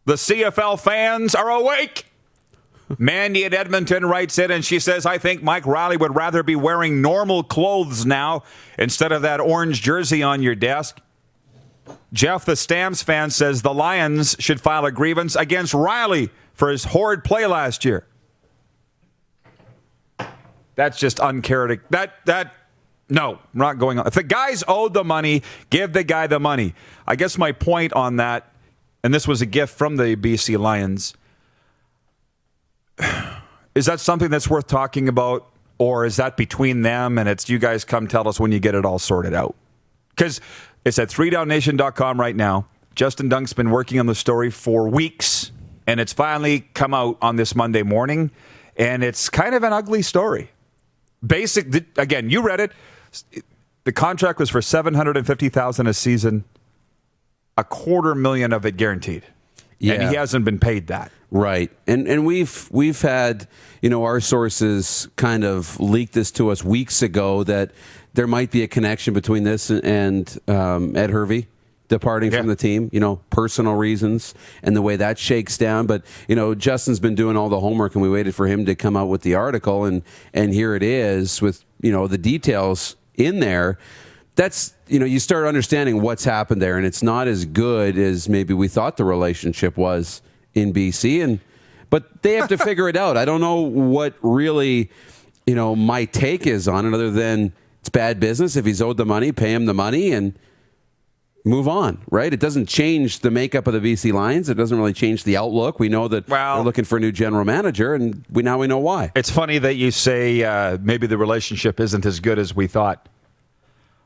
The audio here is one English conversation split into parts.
The CFL fans are awake. Mandy at Edmonton writes in, and she says, I think Mike Reilly would rather be wearing normal clothes now instead of that orange jersey on your desk. Jeff, the Stamps fan, says the Lions should file a grievance against Reilly for his horrid play last year. That's just uncharacteristic. No, I'm not going on. If the guy's owed the money, give the guy the money. I guess my point on that, and this was a gift from the BC Lions, is that something that's worth talking about, or is that between them and it's you guys come tell us when you get it all sorted out? Because it's at 3downnation.com right now. Justin Dunk's been working on the story for weeks, and it's finally come out on this Monday morning, and it's kind of an ugly story. Again, you read it. The contract was for $750,000 a season, $250,000 of it guaranteed. Yeah. And he hasn't been paid that. Right. And we've had, our sources kind of leak this to us weeks ago that there might be a connection between this and Ed Hervey departing from the team, personal reasons and the way that shakes down. But, Justin's been doing all the homework, and we waited for him to come out with the article, and here it is with, the details in there. That's, you start understanding what's happened there, and it's not as good as maybe we thought the relationship was in BC, but they have to figure it out. I don't know what really, my take is on it, other than it's bad business. If he's owed the money, pay him the money and move on, right? It doesn't change the makeup of the BC Lions. It doesn't really change the outlook. We know that they're looking for a new general manager, and we know why. It's funny that you say maybe the relationship isn't as good as we thought.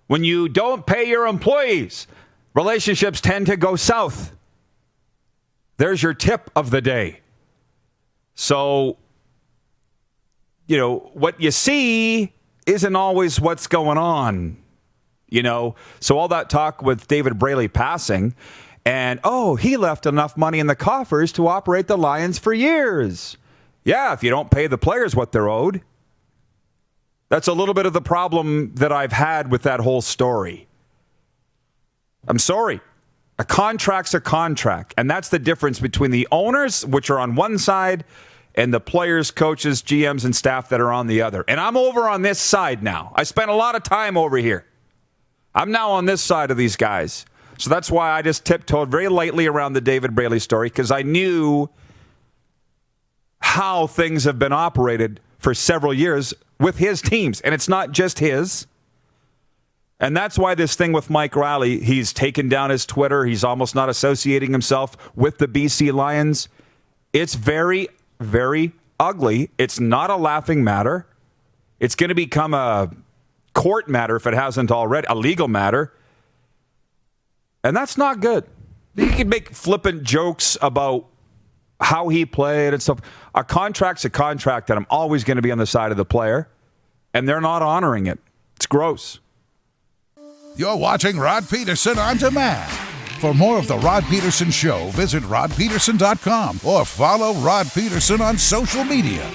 When you don't pay your employees, relationships tend to go south. There's your tip of the day. So, what you see isn't always what's going on, So all that talk with David Reilly passing, and, he left enough money in the coffers to operate the Lions for years. Yeah, if you don't pay the players what they're owed. That's a little bit of the problem that I've had with that whole story. I'm sorry. A contract's a contract, and that's the difference between the owners, which are on one side, and the players, coaches, GMs, and staff that are on the other. And I'm over on this side now. I spent a lot of time over here. I'm now on this side of these guys. So that's why I just tiptoed very lightly around the David Reilly story, because I knew how things have been operated for several years with his teams. And it's not just his. And that's why this thing with Mike Reilly, he's taken down his Twitter. He's almost not associating himself with the BC Lions. It's very, very ugly. It's not a laughing matter. It's going to become a court matter if it hasn't already, a legal matter. And that's not good. You can make flippant jokes about how he played and stuff. A contract's a contract, and I'm always going to be on the side of the player. And they're not honoring it. It's gross. You're watching Rod Pedersen On Demand. For more of The Rod Pedersen Show, visit rodpedersen.com or follow Rod Pedersen on social media.